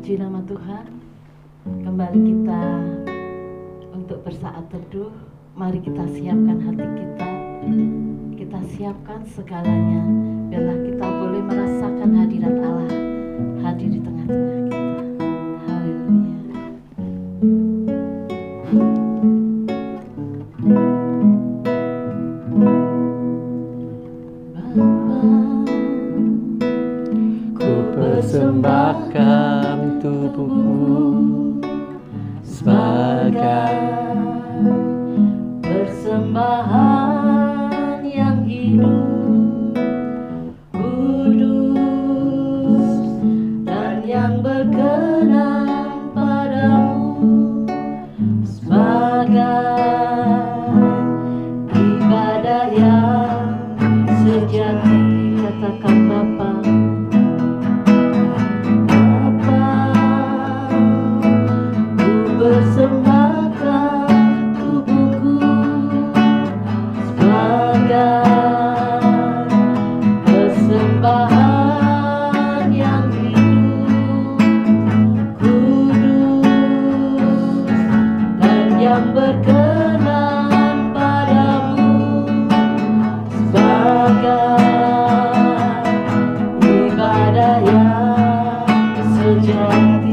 Puji nama Tuhan. Kembali kita untuk bersaat teduh. Mari kita siapkan hati kita. Kita siapkan segalanya. Biarlah kita boleh merasakan hadirat Allah hadir di tengah-tengah kita. Haleluya. Persembahkan tubuhku sebagai persembahan yang hidup, kudus dan yang berkenan padamu, sebagai ibadah yang sejati. Katakan Bapa, persembahkan tubuhku sebagai persembahan yang hidup, kudus dan yang berkenan padamu, sebagai ibadah yang sejati.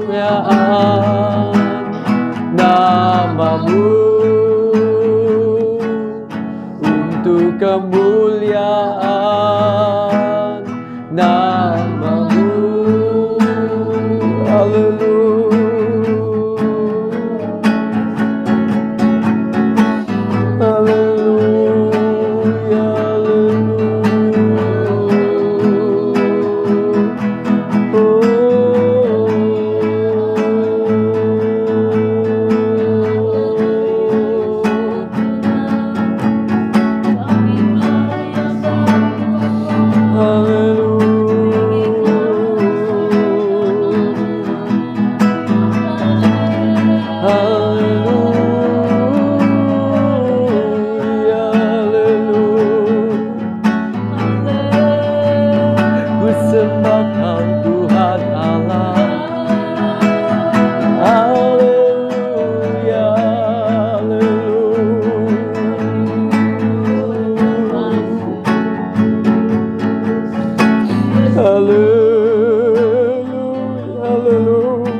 Kemuliaan namamu, untuk kemuliaan namamu. Haleluya, haleluya, ku sembah Kau Tuhan Allah. Haleluya, haleluya, haleluya.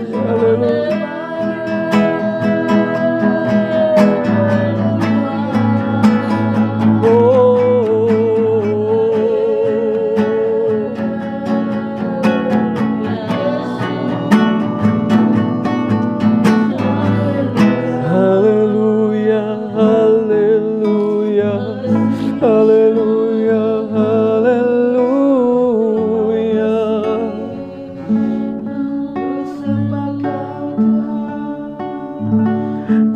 Haleluya, haleluya, haleluya, haleluya.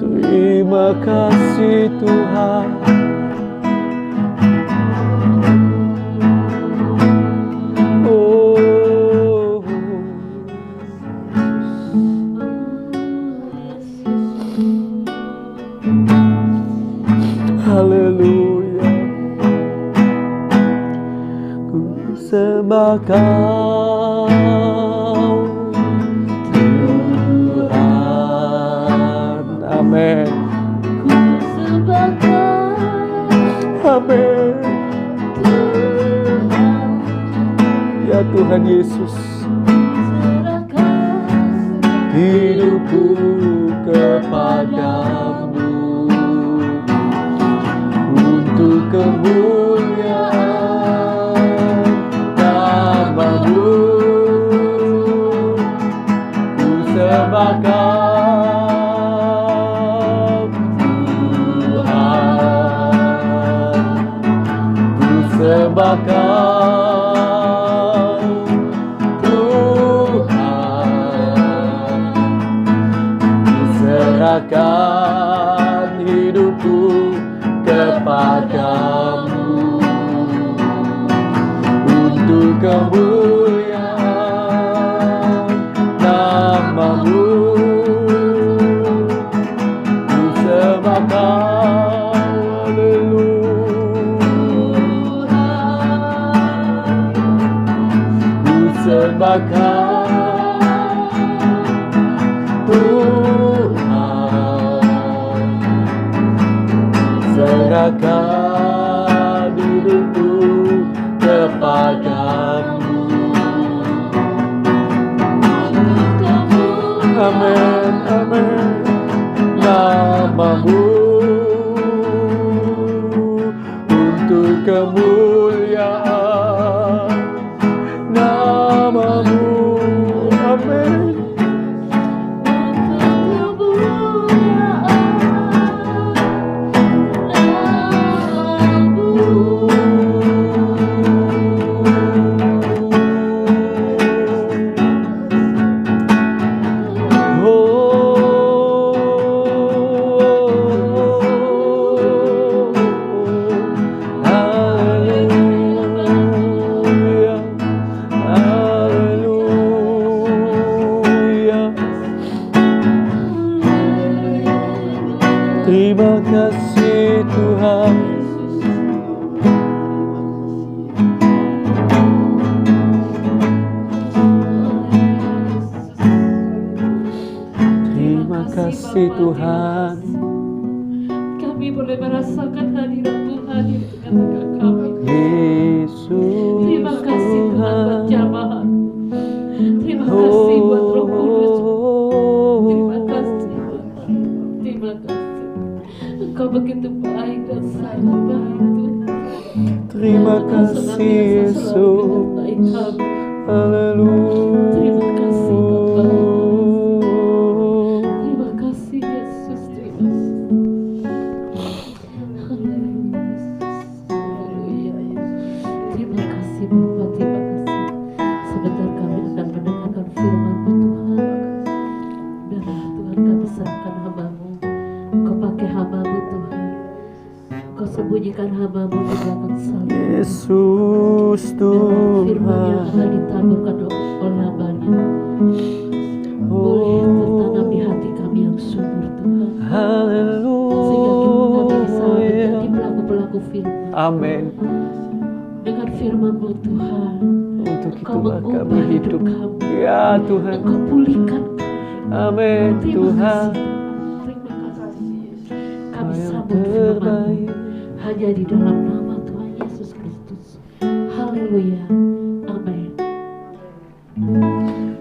Terima kasih Tuhan. Oh, haleluya, ku sembah Kau Tuhan. Amin, amin. Ya Tuhan Yesus, hidupku kepadamu, untuk kemuliaan namamu, ku sembah Kau Tuhan, ku sembah Kau Tuhan, ku serahkan hidupku kepadamu, untuk kemuliaan namamu, ku sembah Kau. Haleluya, ku sembah Kau Tuhan, serahkan hidupku kepadamu. Amin, amin. Namamu, untuk kemuliaan namamu. Amin. Terima kasih Tuhan. Terima kasih Tuhan. Kami boleh merasakan hadirat Tuhan di tengah-tengah kami. Yesus Terima kasih Tuhan buat jamaah. Terima kasih buat Roh Kudus. Terima kasih. Terima kasih. Terima kasih Yesus. Haleluya. Terima kasih Bapa. Terima kasih Yesus. Terima kasih Bapa. Terima kasih. Sebentar kami akan mendengarkan firman-Mu Tuhan. Biarlah Tuhan kami serahkan hamba-Mu. Engkau pakai hamba-Mu Tuhan. Engkau sembunyikan hamba-Mu di belakang salib. Yesus Biarlah firman yang Tuhan. akan ditaburkan oleh hamba-Nya boleh tertanam di hati kami yang subur Tuhan. Sehingga kami bisa menjadi Haleluya. pelaku-pelaku firman. Amin. Dengan firman-Mu Tuhan, Untuk Engkau itulah mengubah kami hidup hidup. kami. Ya Tuhan. Engkau pulihkan kami. Amin Terima Tuhan. kasih. Terima kasih. Kami Yang sambut firman-Mu terbaik. hanya di dalam nama Tuhan Yesus Kristus. Haleluya. Amin.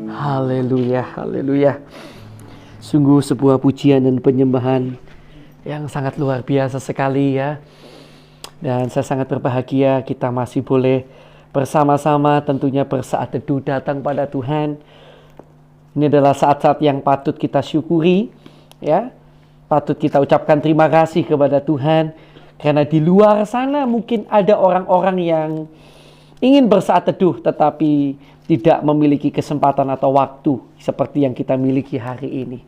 Haleluya, haleluya. Sungguh sebuah pujian dan penyembahan yang sangat luar biasa sekali ya. Dan saya sangat berbahagia kita masih boleh bersama-sama tentunya bersaat teduh datang pada Tuhan. Ini adalah saat-saat yang patut kita syukuri ya. Patut kita ucapkan terima kasih kepada Tuhan. Karena di luar sana mungkin ada orang-orang yang ingin bersaat teduh tetapi tidak memiliki kesempatan atau waktu seperti yang kita miliki hari ini.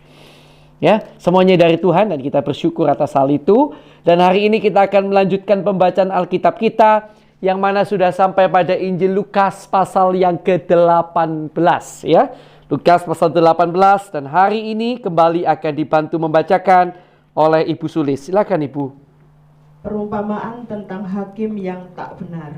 Ya, semuanya dari Tuhan dan kita bersyukur atas hal itu. Dan hari ini kita akan melanjutkan pembacaan Alkitab kita yang mana sudah sampai pada Injil Lukas pasal yang ke-18 ya. Lukas pasal 18 dan hari ini kembali akan dibantu membacakan oleh Ibu Sulis. Silakan Ibu. Perumpamaan tentang hakim yang tak benar.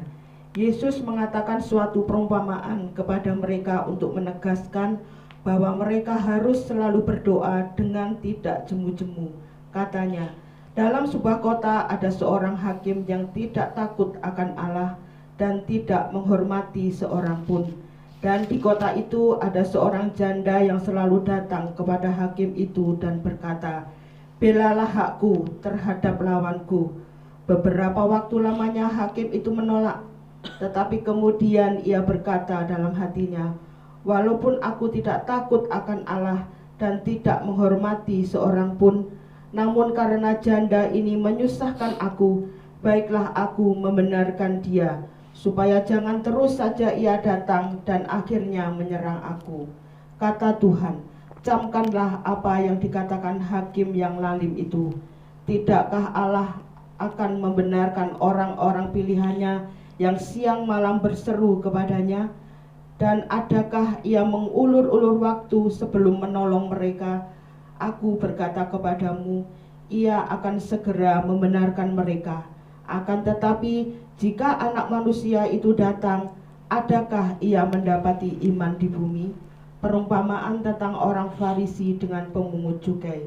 Yesus mengatakan suatu perumpamaan kepada mereka untuk menegaskan bahwa mereka harus selalu berdoa dengan tidak jemu-jemu. Katanya, dalam sebuah kota ada seorang hakim yang tidak takut akan Allah dan tidak menghormati seorang pun. Dan di kota itu ada seorang janda yang selalu datang kepada hakim itu dan berkata, "Belalah hakku terhadap lawanku." Beberapa waktu lamanya hakim itu menolak, tetapi kemudian ia berkata dalam hatinya, "Walaupun aku tidak takut akan Allah dan tidak menghormati seorang pun, namun karena janda ini menyusahkan aku, baiklah aku membenarkan dia, supaya jangan terus saja ia datang dan akhirnya menyerang aku." Kata Tuhan, camkanlah apa yang dikatakan hakim yang lalim itu. Tidakkah Allah akan membenarkan orang-orang pilihannya yang siang malam berseru kepadanya? Dan adakah ia mengulur-ulur waktu sebelum menolong mereka? Aku berkata kepadamu, ia akan segera membenarkan mereka. Akan tetapi jika Anak Manusia itu datang, adakah ia mendapati iman di bumi? Perumpamaan tentang orang Farisi dengan pemungut cukai.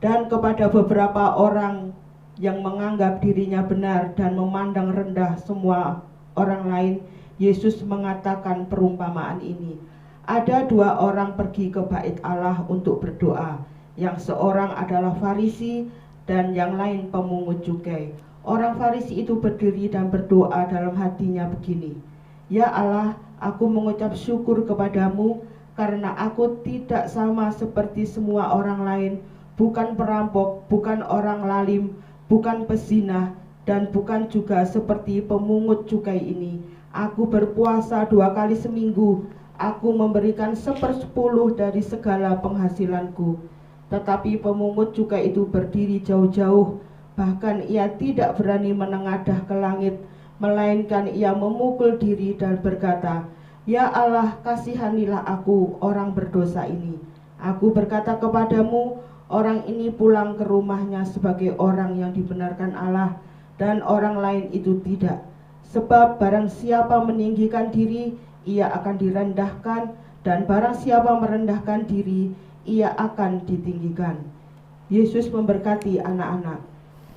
Dan kepada beberapa orang yang menganggap dirinya benar dan memandang rendah semua orang lain, Yesus mengatakan perumpamaan ini. Ada dua orang pergi ke bait Allah untuk berdoa. Yang seorang adalah Farisi dan yang lain pemungut cukai. Orang Farisi itu berdiri dan berdoa dalam hatinya begini, "Ya Allah, aku mengucap syukur kepadamu karena aku tidak sama seperti semua orang lain, bukan perampok, bukan orang lalim, bukan pezina, dan bukan juga seperti pemungut cukai ini. Aku berpuasa 2 kali seminggu, aku memberikan 1/10 dari segala penghasilanku." Tetapi pemungut cukai itu berdiri jauh-jauh, bahkan ia tidak berani menengadah ke langit, melainkan ia memukul diri dan berkata, "Ya Allah, kasihanilah aku, orang berdosa ini." Aku berkata kepadamu, orang ini pulang ke rumahnya sebagai orang yang dibenarkan Allah, dan orang lain itu tidak. Sebab barang siapa meninggikan diri, ia akan direndahkan, dan barang siapa merendahkan diri, ia akan ditinggikan. Yesus memberkati anak-anak.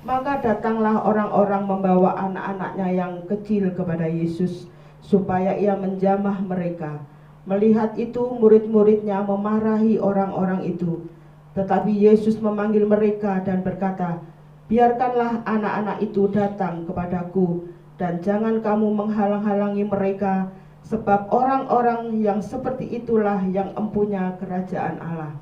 Maka datanglah orang-orang membawa anak-anaknya yang kecil kepada Yesus, supaya ia menjamah mereka. Melihat itu, murid-muridnya memarahi orang-orang itu. Tetapi Yesus memanggil mereka dan berkata, "Biarkanlah anak-anak itu datang kepadaku, dan jangan kamu menghalang-halangi mereka, sebab orang-orang yang seperti itulah yang empunya kerajaan Allah.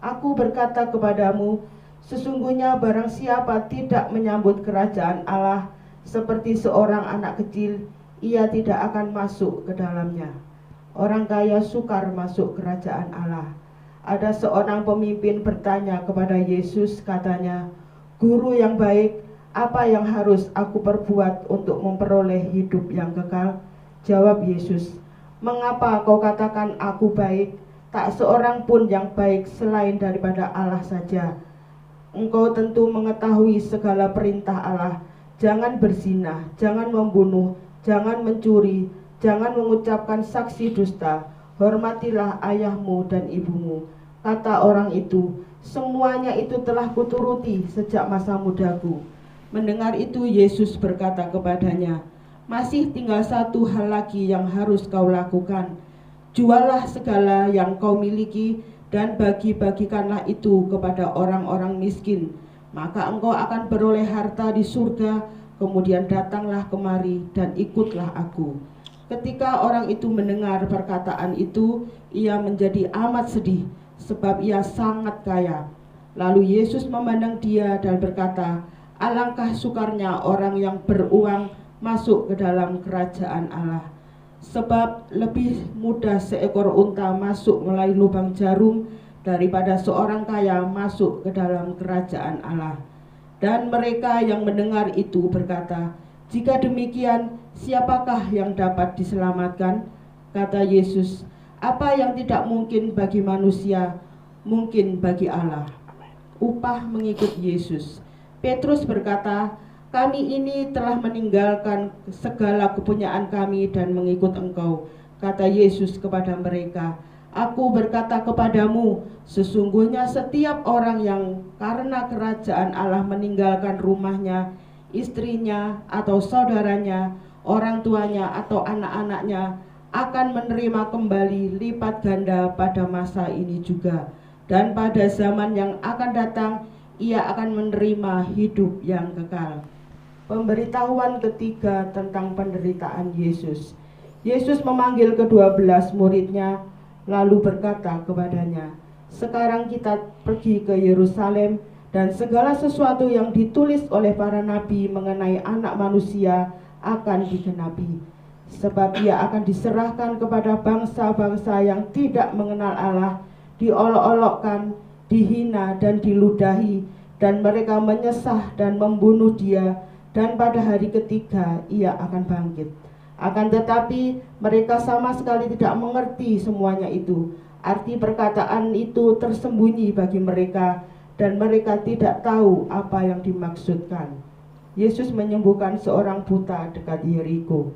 Aku berkata kepadamu, sesungguhnya barang siapa tidak menyambut kerajaan Allah seperti seorang anak kecil, ia tidak akan masuk ke dalamnya. Orang kaya sukar masuk kerajaan Allah. Ada seorang pemimpin bertanya kepada Yesus, katanya, "Guru yang baik, apa yang harus aku perbuat untuk memperoleh hidup yang kekal?" Jawab Yesus, "Mengapa kau katakan aku baik? Tak seorang pun yang baik selain daripada Allah saja. Engkau tentu mengetahui segala perintah Allah. Jangan berzina, jangan membunuh, jangan mencuri, jangan mengucapkan saksi dusta, hormatilah ayahmu dan ibumu." Kata orang itu, "Semuanya itu telah kuturuti sejak masa mudaku." Mendengar itu Yesus berkata kepadanya, "Masih tinggal satu hal lagi yang harus kau lakukan. Jualah segala yang kau miliki dan bagi-bagikanlah itu kepada orang-orang miskin. Maka engkau akan beroleh harta di surga. Kemudian datanglah kemari dan ikutlah aku." Ketika orang itu mendengar perkataan itu, ia menjadi amat sedih, sebab ia sangat kaya. Lalu Yesus memandang dia dan berkata, "Alangkah sukarnya orang yang beruang masuk ke dalam kerajaan Allah. Sebab lebih mudah seekor unta masuk melalui lubang jarum daripada seorang kaya masuk ke dalam kerajaan Allah." Dan mereka yang mendengar itu berkata, "Jika demikian, siapakah yang dapat diselamatkan?" Kata Yesus, "Apa yang tidak mungkin bagi manusia, mungkin bagi Allah." Upah mengikut Yesus. Petrus berkata, "Kami ini telah meninggalkan segala kepunyaan kami dan mengikut Engkau." Kata Yesus kepada mereka, "Aku berkata kepadamu, sesungguhnya setiap orang yang karena kerajaan Allah meninggalkan rumahnya, istrinya atau saudaranya, orang tuanya atau anak-anaknya, akan menerima kembali lipat ganda pada masa ini juga. Dan pada zaman yang akan datang, ia akan menerima hidup yang kekal." Pemberitahuan ketiga tentang penderitaan Yesus. Yesus memanggil ke-12 muridnya, lalu berkata kepadanya, "Sekarang kita pergi ke Yerusalem, dan segala sesuatu yang ditulis oleh para nabi mengenai Anak Manusia akan digenapi. Sebab ia akan diserahkan kepada bangsa-bangsa yang tidak mengenal Allah, diolok-olokkan, dihina dan diludahi, dan mereka menyesah dan membunuh dia, dan pada hari ketiga ia akan bangkit. Akan tetapi mereka sama sekali tidak mengerti semuanya itu. Arti perkataan itu tersembunyi bagi mereka, dan mereka tidak tahu apa yang dimaksudkan." Yesus menyembuhkan seorang buta dekat Yeriko.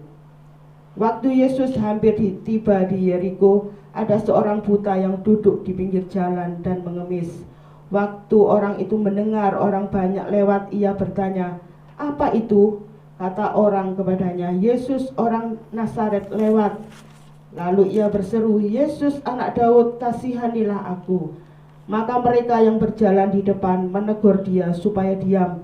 Waktu Yesus hampir tiba di Yeriko, ada seorang buta yang duduk di pinggir jalan dan mengemis. Waktu orang itu mendengar orang banyak lewat, ia bertanya, "Apa itu?" Kata orang kepadanya, "Yesus orang Nazaret lewat." Lalu ia berseru, "Yesus anak Daud, kasihanilah aku." Maka mereka yang berjalan di depan menegur dia supaya diam.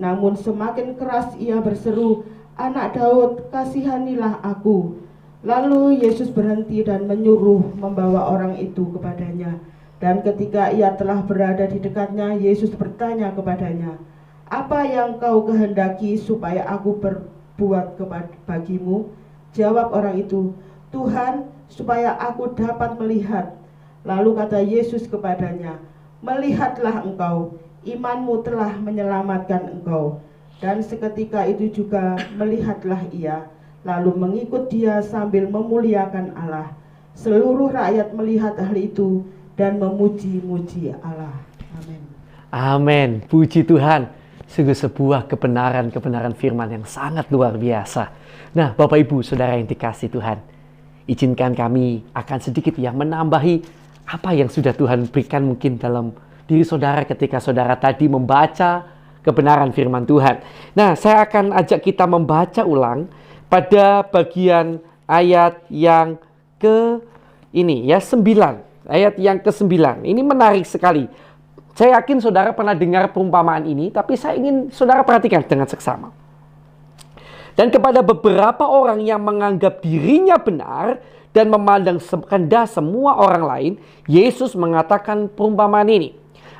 Namun semakin keras ia berseru, "Anak Daud, kasihanilah aku." Lalu Yesus berhenti dan menyuruh membawa orang itu kepadanya. Dan ketika ia telah berada di dekatnya, Yesus bertanya kepadanya, "Apa yang kau kehendaki supaya aku berbuat bagimu?" Jawab orang itu, "Tuhan, supaya aku dapat melihat." Lalu kata Yesus kepadanya, "Melihatlah engkau, imanmu telah menyelamatkan engkau." Dan seketika itu juga melihatlah ia, lalu mengikut dia sambil memuliakan Allah. Seluruh rakyat melihat hal itu dan memuji-muji Allah. Amin. Amin. Puji Tuhan. Sungguh sebuah kebenaran firman yang sangat luar biasa. Nah, Bapak Ibu, Saudara yang dikasihi Tuhan, izinkan kami akan sedikit menambahi apa yang sudah Tuhan berikan mungkin dalam diri saudara ketika saudara tadi membaca kebenaran firman Tuhan. Nah, saya akan ajak kita membaca ulang pada bagian ayat yang ke-9. Ayat yang ke-9. Ini menarik sekali. Saya yakin saudara pernah dengar perumpamaan ini, tapi saya ingin saudara perhatikan dengan seksama. Dan kepada beberapa orang yang menganggap dirinya benar dan memandang rendah semua orang lain, Yesus mengatakan perumpamaan ini.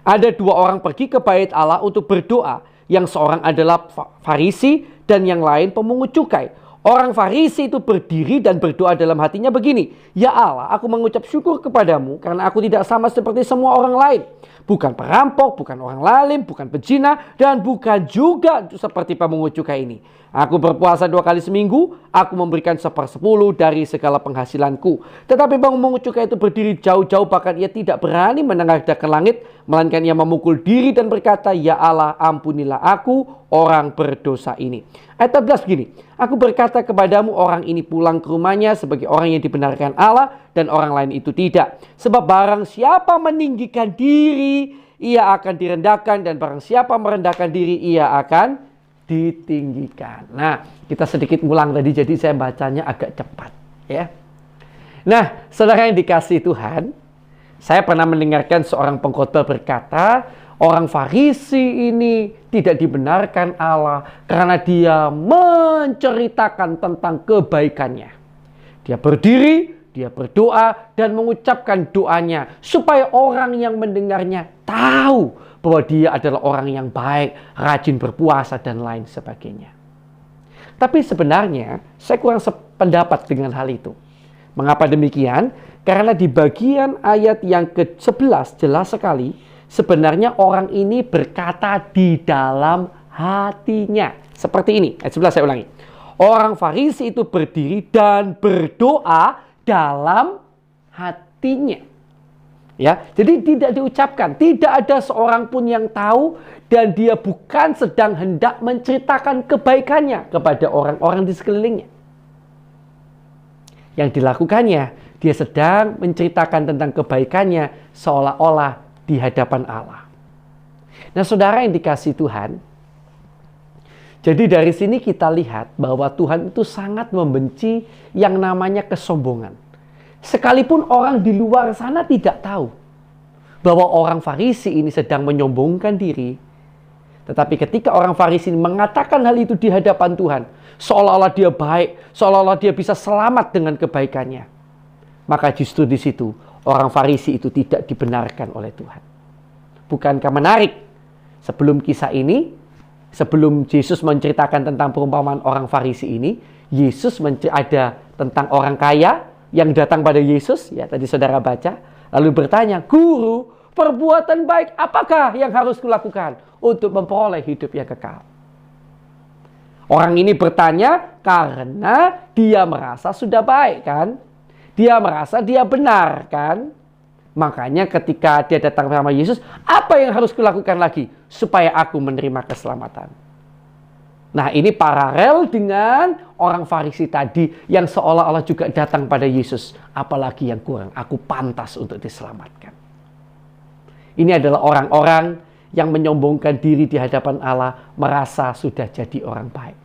Ada dua orang pergi ke bait Allah untuk berdoa. Yang seorang adalah Farisi dan yang lain pemungut cukai. Orang Farisi itu berdiri dan berdoa dalam hatinya begini. Ya Allah, aku mengucap syukur kepadamu karena aku tidak sama seperti semua orang lain. Bukan perampok, bukan orang lalim, bukan pezina, dan bukan juga seperti pemungut cukai ini. Aku berpuasa 2 kali seminggu, aku memberikan 1/10 dari segala penghasilanku. Tetapi pemungut cukai itu berdiri jauh-jauh, bahkan ia tidak berani menengadahkan ke langit, melainkan ia memukul diri dan berkata, Ya Allah, ampunilah aku, orang berdosa ini. Ayat 14 begini, aku berkata kepadamu, orang ini pulang ke rumahnya sebagai orang yang dibenarkan Allah, dan orang lain itu tidak. Sebab barang siapa meninggikan diri, ia akan direndahkan, dan barang siapa merendahkan diri, ia akan ditinggikan. Nah, kita sedikit ulang tadi, jadi saya bacanya agak cepat, ya. Nah, saudara yang dikasihi Tuhan, saya pernah mendengarkan seorang pengkhotbah berkata, orang Farisi ini tidak dibenarkan Allah karena dia menceritakan tentang kebaikannya. Dia berdiri, dia berdoa dan mengucapkan doanya supaya orang yang mendengarnya tahu bahwa dia adalah orang yang baik, rajin berpuasa dan lain sebagainya. Tapi sebenarnya saya kurang sependapat dengan hal itu. Mengapa demikian? Karena di bagian ayat yang ke-11 jelas sekali sebenarnya orang ini berkata di dalam hatinya. Seperti ini, ayat 11 saya ulangi. Orang Farisi itu berdiri dan berdoa dalam hatinya. Ya, jadi tidak diucapkan, tidak ada seorang pun yang tahu dan dia bukan sedang hendak menceritakan kebaikannya kepada orang-orang di sekelilingnya. Yang dilakukannya, dia sedang menceritakan tentang kebaikannya seolah-olah di hadapan Allah. Nah, saudara yang dikasihi Tuhan, jadi dari sini kita lihat bahwa Tuhan itu sangat membenci yang namanya kesombongan. Sekalipun orang di luar sana tidak tahu bahwa orang Farisi ini sedang menyombongkan diri, tetapi ketika orang Farisi ini mengatakan hal itu di hadapan Tuhan, seolah-olah dia baik, seolah-olah dia bisa selamat dengan kebaikannya, maka justru di situ orang Farisi itu tidak dibenarkan oleh Tuhan. Bukankah menarik? Sebelum kisah ini, sebelum Yesus menceritakan tentang perumpamaan orang Farisi ini, Yesus ada tentang orang kaya yang datang pada Yesus, ya tadi saudara baca, lalu bertanya, Guru, perbuatan baik apakah yang harus kulakukan untuk memperoleh hidup yang kekal? Orang ini bertanya karena dia merasa sudah baik kan? Dia merasa dia benar kan? Makanya ketika dia datang sama Yesus, apa yang harus kulakukan lagi supaya aku menerima keselamatan? Nah, ini paralel dengan orang Farisi tadi yang seolah-olah juga datang pada Yesus. Apalagi yang kurang, aku pantas untuk diselamatkan. Ini adalah orang-orang yang menyombongkan diri di hadapan Allah, merasa sudah jadi orang baik.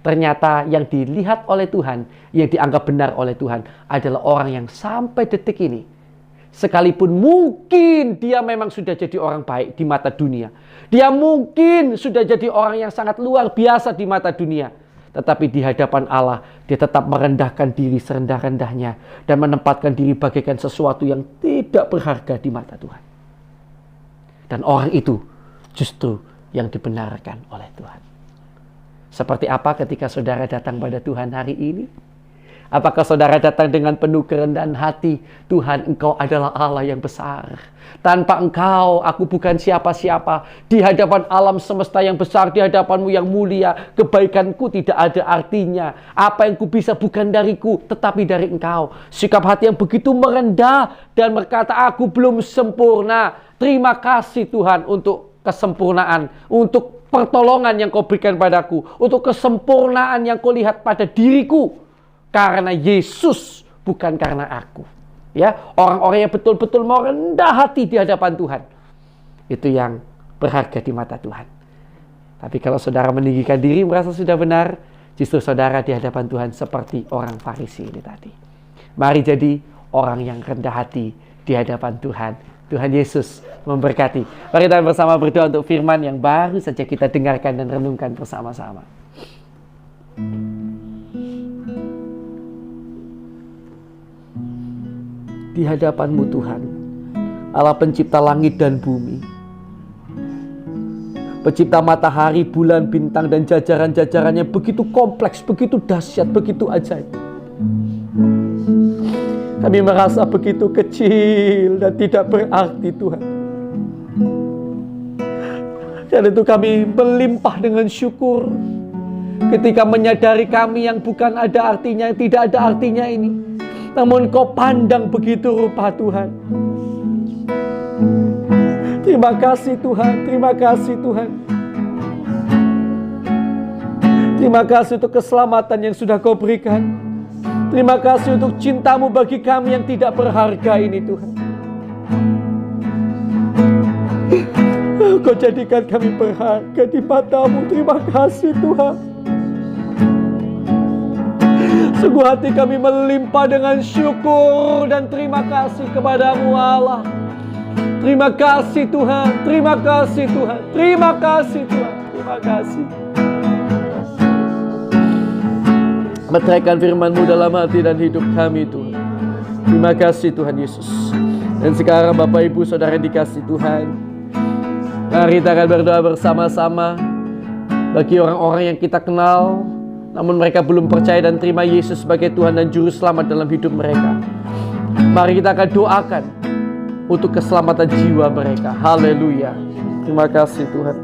Ternyata yang dilihat oleh Tuhan, yang dianggap benar oleh Tuhan adalah orang yang sampai detik ini, sekalipun mungkin dia memang sudah jadi orang baik di mata dunia, dia mungkin sudah jadi orang yang sangat luar biasa di mata dunia, tetapi di hadapan Allah dia tetap merendahkan diri serendah-rendahnya dan menempatkan diri bagaikan sesuatu yang tidak berharga di mata Tuhan. Dan orang itu justru yang dibenarkan oleh Tuhan. Seperti apa ketika saudara datang pada Tuhan hari ini? Apakah saudara datang dengan penuh kerendahan hati? Tuhan, Engkau adalah Allah yang besar. Tanpa Engkau, aku bukan siapa-siapa. Di hadapan alam semesta yang besar, di hadapan-Mu yang mulia, kebaikanku tidak ada artinya. Apa yang ku bisa bukan dariku, tetapi dari Engkau. Sikap hati yang begitu merendah dan berkata, aku belum sempurna. Terima kasih Tuhan untuk kesempurnaan, untuk pertolongan yang Kau berikan padaku, untuk kesempurnaan yang Kau lihat pada diriku. Karena Yesus, bukan karena aku. Ya, orang-orang yang betul-betul mau rendah hati di hadapan Tuhan, itu yang berharga di mata Tuhan. Tapi kalau saudara meninggikan diri, merasa sudah benar, justru saudara di hadapan Tuhan seperti orang Farisi ini tadi. Mari jadi orang yang rendah hati di hadapan Tuhan. Tuhan Yesus memberkati. Mari kita bersama berdoa untuk firman yang baru saja kita dengarkan dan renungkan bersama-sama. Di hadapan-Mu Tuhan, Allah pencipta langit dan bumi, pencipta matahari, bulan, bintang, dan jajaran-jajarannya begitu kompleks, begitu dahsyat, begitu ajaib. Kami merasa begitu kecil dan tidak berarti Tuhan. Karena itu kami melimpah dengan syukur ketika menyadari kami yang bukan ada artinya, yang tidak ada artinya ini, namun Kau pandang begitu rupa Tuhan. Terima kasih Tuhan, terima kasih Tuhan. Terima kasih untuk keselamatan yang sudah Kau berikan. Terima kasih untuk cinta-Mu bagi kami yang tidak berharga ini Tuhan. Kau jadikan kami berharga di mata-Mu. Terima kasih Tuhan. Sungguh hati kami melimpah dengan syukur dan terima kasih kepada-Mu Allah. Terima kasih Tuhan, terima kasih Tuhan, terima kasih Tuhan, terima kasih. Meteraikan firman-Mu dalam hati dan hidup kami Tuhan. Terima kasih Tuhan Yesus. Dan sekarang Bapak Ibu Saudara dikasih Tuhan, mari kita akan berdoa bersama-sama bagi orang-orang yang kita kenal namun mereka belum percaya dan terima Yesus sebagai Tuhan dan Juru Selamat dalam hidup mereka. Mari kita akan doakan untuk keselamatan jiwa mereka. Haleluya. Terima kasih Tuhan.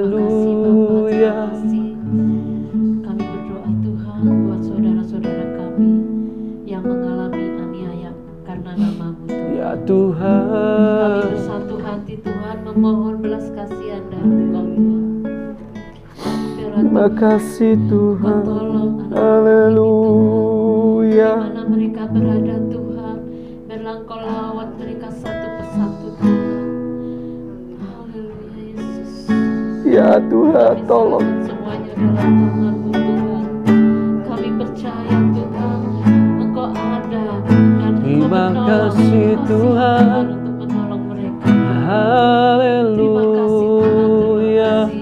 Haleluya. Kami berdoa Tuhan buat saudara-saudara kami yang mengalami aniaya karena nama-Mu Tuhan. Ya Tuhan. Kami bersatu hati Tuhan memohon belas kasihan dari Engkau Tuhan. Terima kasih Tuhan. Kau tolong anak-anak Haleluya. di mana mereka berada Tuhan. Biarlah Engkau lawat mereka satu persatu Tuhan. Haleluya Yesus. Ya Tuhan, tolong. Semuanya dalam tangan-Mu Tuhan. Kami percaya Tuhan, Engkau ada dan Terima Engkau kasih Tuhan. untuk menolong mereka. Haleluya.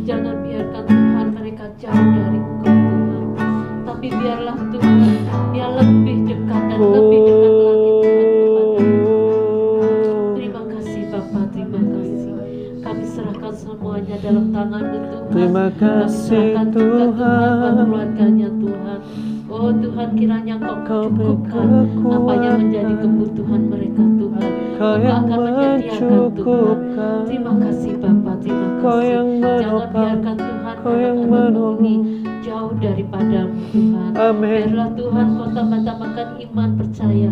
Jangan biarkan Tuhan mereka jauh dari Engkau Tuhan, tapi biarlah Tuhan dia lebih dekat dan lebih dekat lagi Tuhan kepada. Terima kasih Bapa, terima kasih. Kami serahkan semuanya dalam tangan-Mu Tuhan. Terima kasih Kami serahkan juga Tuhan. buat keluarganya Tuhan. Oh Tuhan, kiranya Engkau cukupkan apa yang menjadi kebutuhan mereka Tuhan. Engkau akan menyediakan Tuhan. Terima kasih Bapa, terima kasih. Jangan biarkan Tuhan anak-anak-Mu ini jauh daripada-Mu Tuhan. Amin. Biarlah Tuhan Kau tambah-tambahkan iman percaya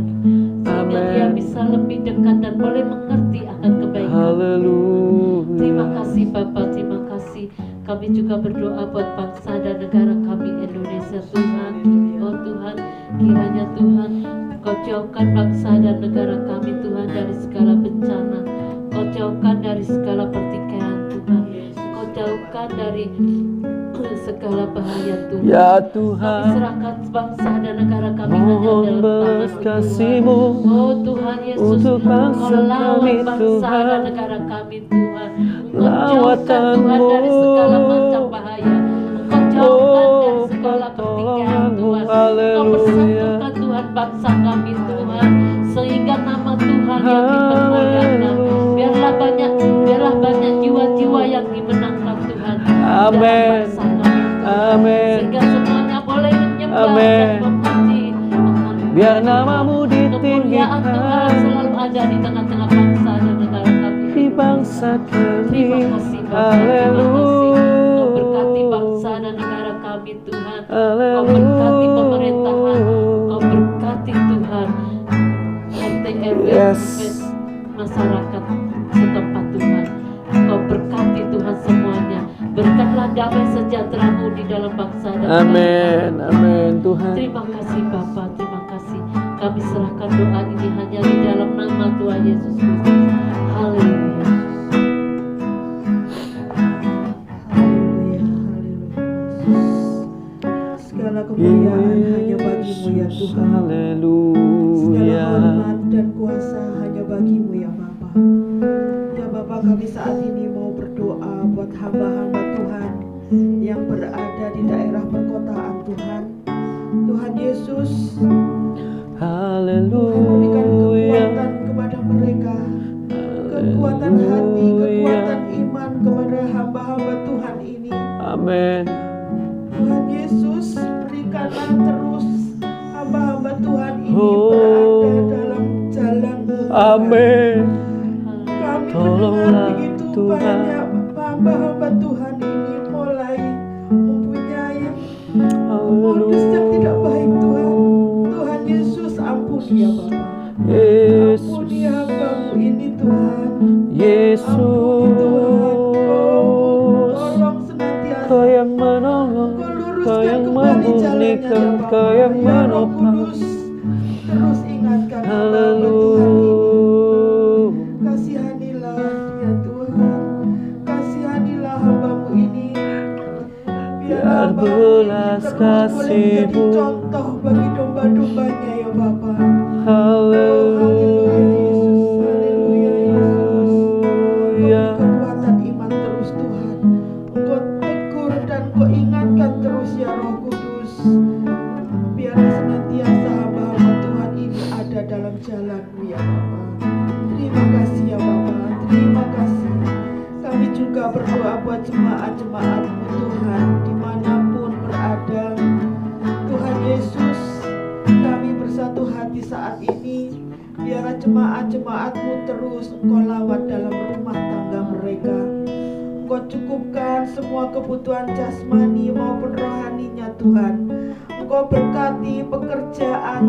sehingga Amin. dia bisa lebih dekat dan boleh mengerti akan kebaikan. Haleluya. Terima kasih Bapa, terima kasih. Kami juga berdoa buat bangsa dan negara kami Indonesia Tuhan. Oh Tuhan, kiranya Tuhan Kau jauhkan bangsa dan negara kami Tuhan dari segala bencana. Kau jauhkan dari segala pertikaian Tuhan. Kau jauhkan dari segala bahaya Tuhan. Ya Kami Tuhan, serahkan bangsa dan negara kami hanya mohon dalam belas tangan-Mu kasih-Mu Oh Tuhan Yesus, untuk bangsa Kau lawan kami, bangsa Tuhan. dan negara kami Tuhan. Engkau Lawatan-Mu. jauhkan Tuhan dari segala macam bahaya. Engkau jauhkan dari segala pertikaian Tuhan. Engkau Haleluya. persatukan Tuhan bangsa kami Tuhan, sehingga nama Tuhan yang dipermuliakan. Biarlah banyak jiwa-jiwa yang dimenangkan Tuhan dalam Amin. bangsa kami Tuhan. Amin. Sehingga semuanya boleh menyembah Amin. dan memuji. Biar nama-Mu ditinggikan Kerajaan Tuhan selalu ada di tengah-tengah bangsa dan negara kami. di bangsa Terima kami. kasih Bapak, terima kasih. Haleluya. Kau berkati bangsa dan negara kami Tuhan. Kau berkati pemerintahan, Kau berkati Tuhan RT RW Yes. sampai masyarakat setempat Tuhan. Kau berkati Tuhan semuanya. Berkatlah damai sejahtera-Mu di dalam bangsa dan negara Amin, kami. amin Tuhan. Terima kasih Bapak, terima kasih. Kami serahkan doa ini hanya di dalam nama Tuhan Yesus Kristus. Haleluya. Haleluya, haleluya. Segala kemuliaan hanya bagi-Mu ya Tuhan. Segala Haleluya. hormat dan kuasa hanya bagi-Mu ya Bapa. Ya Bapa, kami saat ini mau berdoa buat hamba-hamba Tuhan yang berada di daerah perkotaan Tuhan. Tuhan Yesus, Tuhan berikan Haleluya. kekuatan kepada mereka, kekuatan hati, kekuatan iman kepada hamba-hamba Tuhan ini. Amin. Tuhan Yesus, berikanlah terus hamba-hamba Tuhan ini berada dalam jalan-Mu Tuhan. Amin. Kami Tolonglah, mendengar begitu Tuhan. banyak hamba-hamba Tuhan ini mulai mempunyai modus yang tidak baik Tuhan. Tuhan Yesus, ampuni ya Bapa. Yesus. Ampuni hamba-Mu ini Tuhan. Yesus. Ampuni Tuhan. Tolong senantiasa. Kau yang menolong, Kau Kau luruskan yang kembali jalannya ya memulihkan, Bapa. Kau yang Ya Roh menopang. Kudus, terus ingatkan hamba-hamba Tuhan ini. Haleluya. Kasihanilah dia Tuhan. Kasihanilah hamba-Mu ini. Biar Biar hamba-Mu ini belas terus boleh menjadi kasih-Mu. contoh bagi domba-dombanya ya Bapa. Haleluya. Beri kekuatan iman terus Tuhan. Engkau tegur dan Engkau ingatkan terus ya Roh Kudus. Biar senantiasa hamba-hamba Tuhan ini ada dalam jalan-Mu ya Bapa. Terima kasih ya Bapa. Terima kasih. Kami juga berdoa buat jemaat-jemaat-Mu Tuhan dimanapun berada. Tuhan Yesus, kami bersatu hati saat ini. Biarlah jemaat-jemaat-Mu terus Engkau lawat dalam rumah tangga mereka. Engkau cukupkan semua kebutuhan jasmani maupun rohaninya Tuhan. Engkau berkati pekerjaan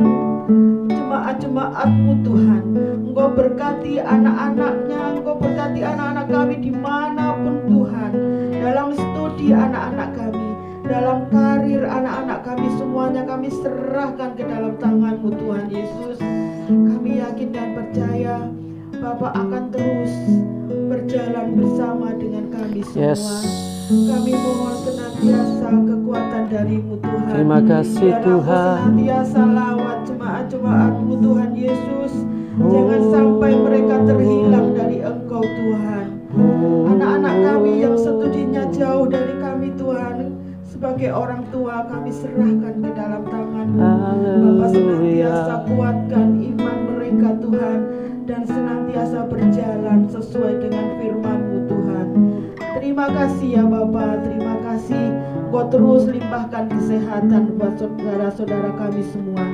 jemaat-jemaat-Mu Tuhan. Engkau berkati anak-anaknya. Engkau berkati anak-anak kami dimanapun Tuhan. Dalam studi anak-anak kami, dalam karir anak-anak kami, semuanya kami serahkan ke dalam tangan-Mu Tuhan Yesus. Kami yakin dan percaya Bapa akan terus berjalan bersama dengan kami semua. Yes. Kami mohon senantiasa kekuatan dari-Mu Tuhan. Terima kasih Biar Tuhan. Engkau senantiasa lawat jemaat-jemaat-Mu Tuhan Yesus. Jangan sampai mereka terhilang dari Engkau Tuhan. Anak-anak kami yang studinya jauh dari kami Tuhan, sebagai orang tua kami serahkan ke dalam tangan-Mu. Bapa, senantiasa kuatkan iman mereka Tuhan, dan senantiasa berjalan sesuai dengan firman-Mu Tuhan. Terima kasih ya Bapa, terima kasih. Kau terus limpahkan kesehatan buat saudara-saudara kami semua.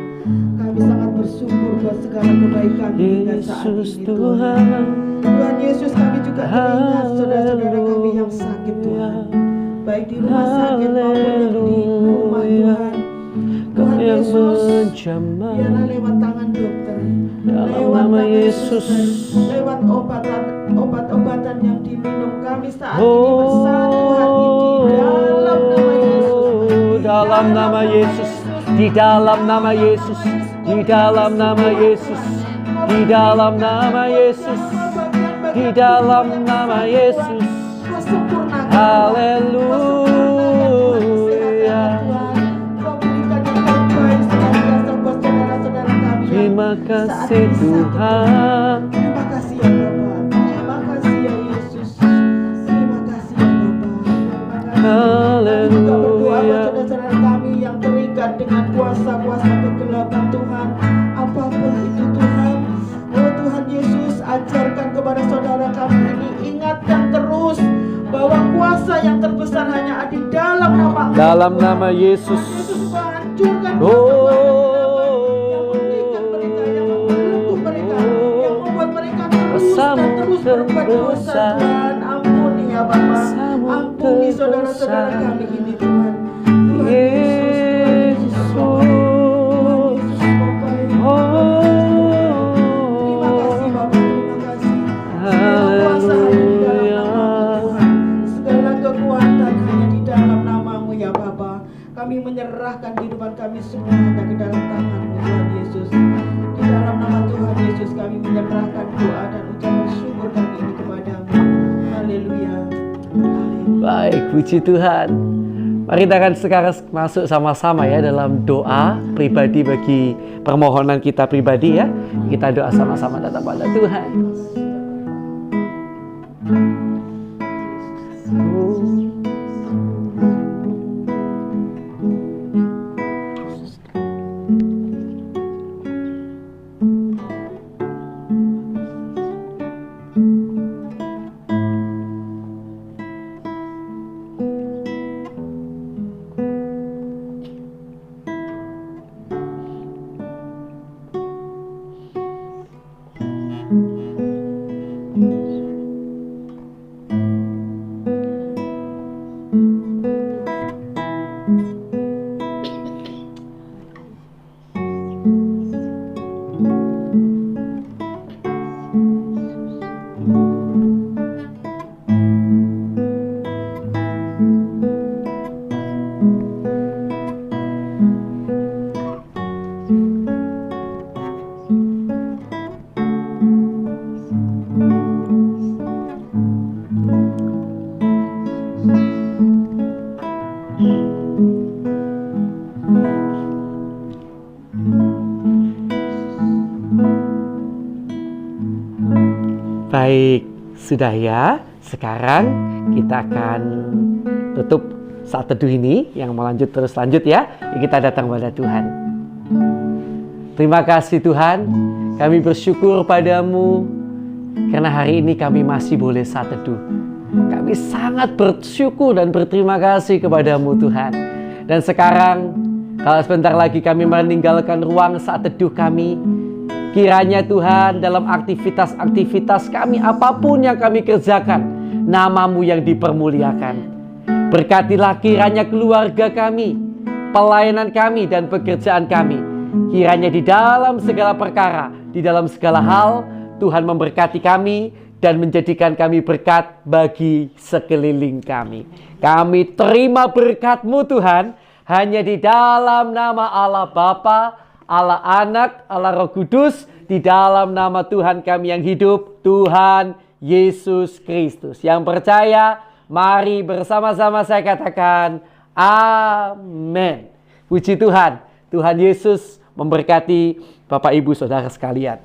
Kami sangat bersyukur buat segala kebaikan hingga saat Yesus ini Tuhan. Tuhan. Tuhan Yesus, kami juga teringat saudara-saudara kami yang sakit Tuhan, baik di rumah sakit maupun yang di rumah Tuhan. Tuhan Yang Yesus, menjamah biarlah lewat tangan dokter, dalam lewat nama tangan Yesus. suster, lewat obat-obatan yang diminum, kami saat ini bersatu hati di dalam nama Yesus. Dalam nama Yesus, di dalam nama Yesus, di dalam nama Yesus, di dalam nama Yesus, di dalam nama Yesus. Haleluya. Terima kasih Tuhan. Terima kasih ya Bapa. Terima kasih ya Yesus. Terima kasih ya Bapa. Terima kasih. Kami juga berdoa buat saudara-saudara kami yang terikat dengan kuasa-kuasa kegelapan Tuhan. Apapun itu Tuhan. Oh Tuhan Yesus, ajarkan kepada saudara kami ini, ingatkan terus bahwa kuasa yang terbesar hanya ada di dalam nama Engkau. Dalam nama Yesus. Yesus, hancurkan Oh. kuasa-kuasa yang mengikat mereka, yang membelenggu teruskan terus berbuat dosa Tuhan. Ampuni ya Bapa. Ampuni saudara-saudara kami ini Tuhan. Tuhan Yesus, Tuhan Yesus Bapa. Terima kasih Bapa, terima kasih. Segala kuasa hanya di dalam nama Tuhan. Segala kekuatan hanya di dalam nama-Mu ya Bapa. Kami menyerahkan kehidupan kami semua hanya ke dalam tangan-Mu Tuhan Yesus. Di dalam nama Tuhan Yesus kami menyerahkan doa dan ucapan syukur kami ini kepadamu. Haleluya. Baik, puji Tuhan. Mari kita akan sekarang masuk sama-sama ya dalam doa pribadi bagi permohonan kita pribadi ya. Kita doa sama-sama datang pada Tuhan. Baik, sudah ya. Sekarang kita akan tutup saat teduh ini. Yang mau lanjut terus lanjut ya. Kita datang pada Tuhan. Terima kasih Tuhan. Kami bersyukur padamu karena hari ini kami masih boleh saat teduh. Kami sangat bersyukur dan berterima kasih kepadamu Tuhan. Dan sekarang kalau sebentar lagi kami meninggalkan ruang saat teduh kami, kiranya Tuhan dalam aktivitas-aktivitas kami apapun yang kami kerjakan, nama-Mu yang dipermuliakan. Berkatilah kiranya keluarga kami, pelayanan kami dan pekerjaan kami. Kiranya di dalam segala perkara, di dalam segala hal, Tuhan memberkati kami dan menjadikan kami berkat bagi sekeliling kami. Kami terima berkat-Mu Tuhan, hanya di dalam nama Allah Bapa, Allah Anak, Allah Roh Kudus, di dalam nama Tuhan kami yang hidup, Tuhan Yesus Kristus. Yang percaya, mari bersama-sama saya katakan, amin. Puji Tuhan, Tuhan Yesus memberkati Bapak Ibu Saudara sekalian.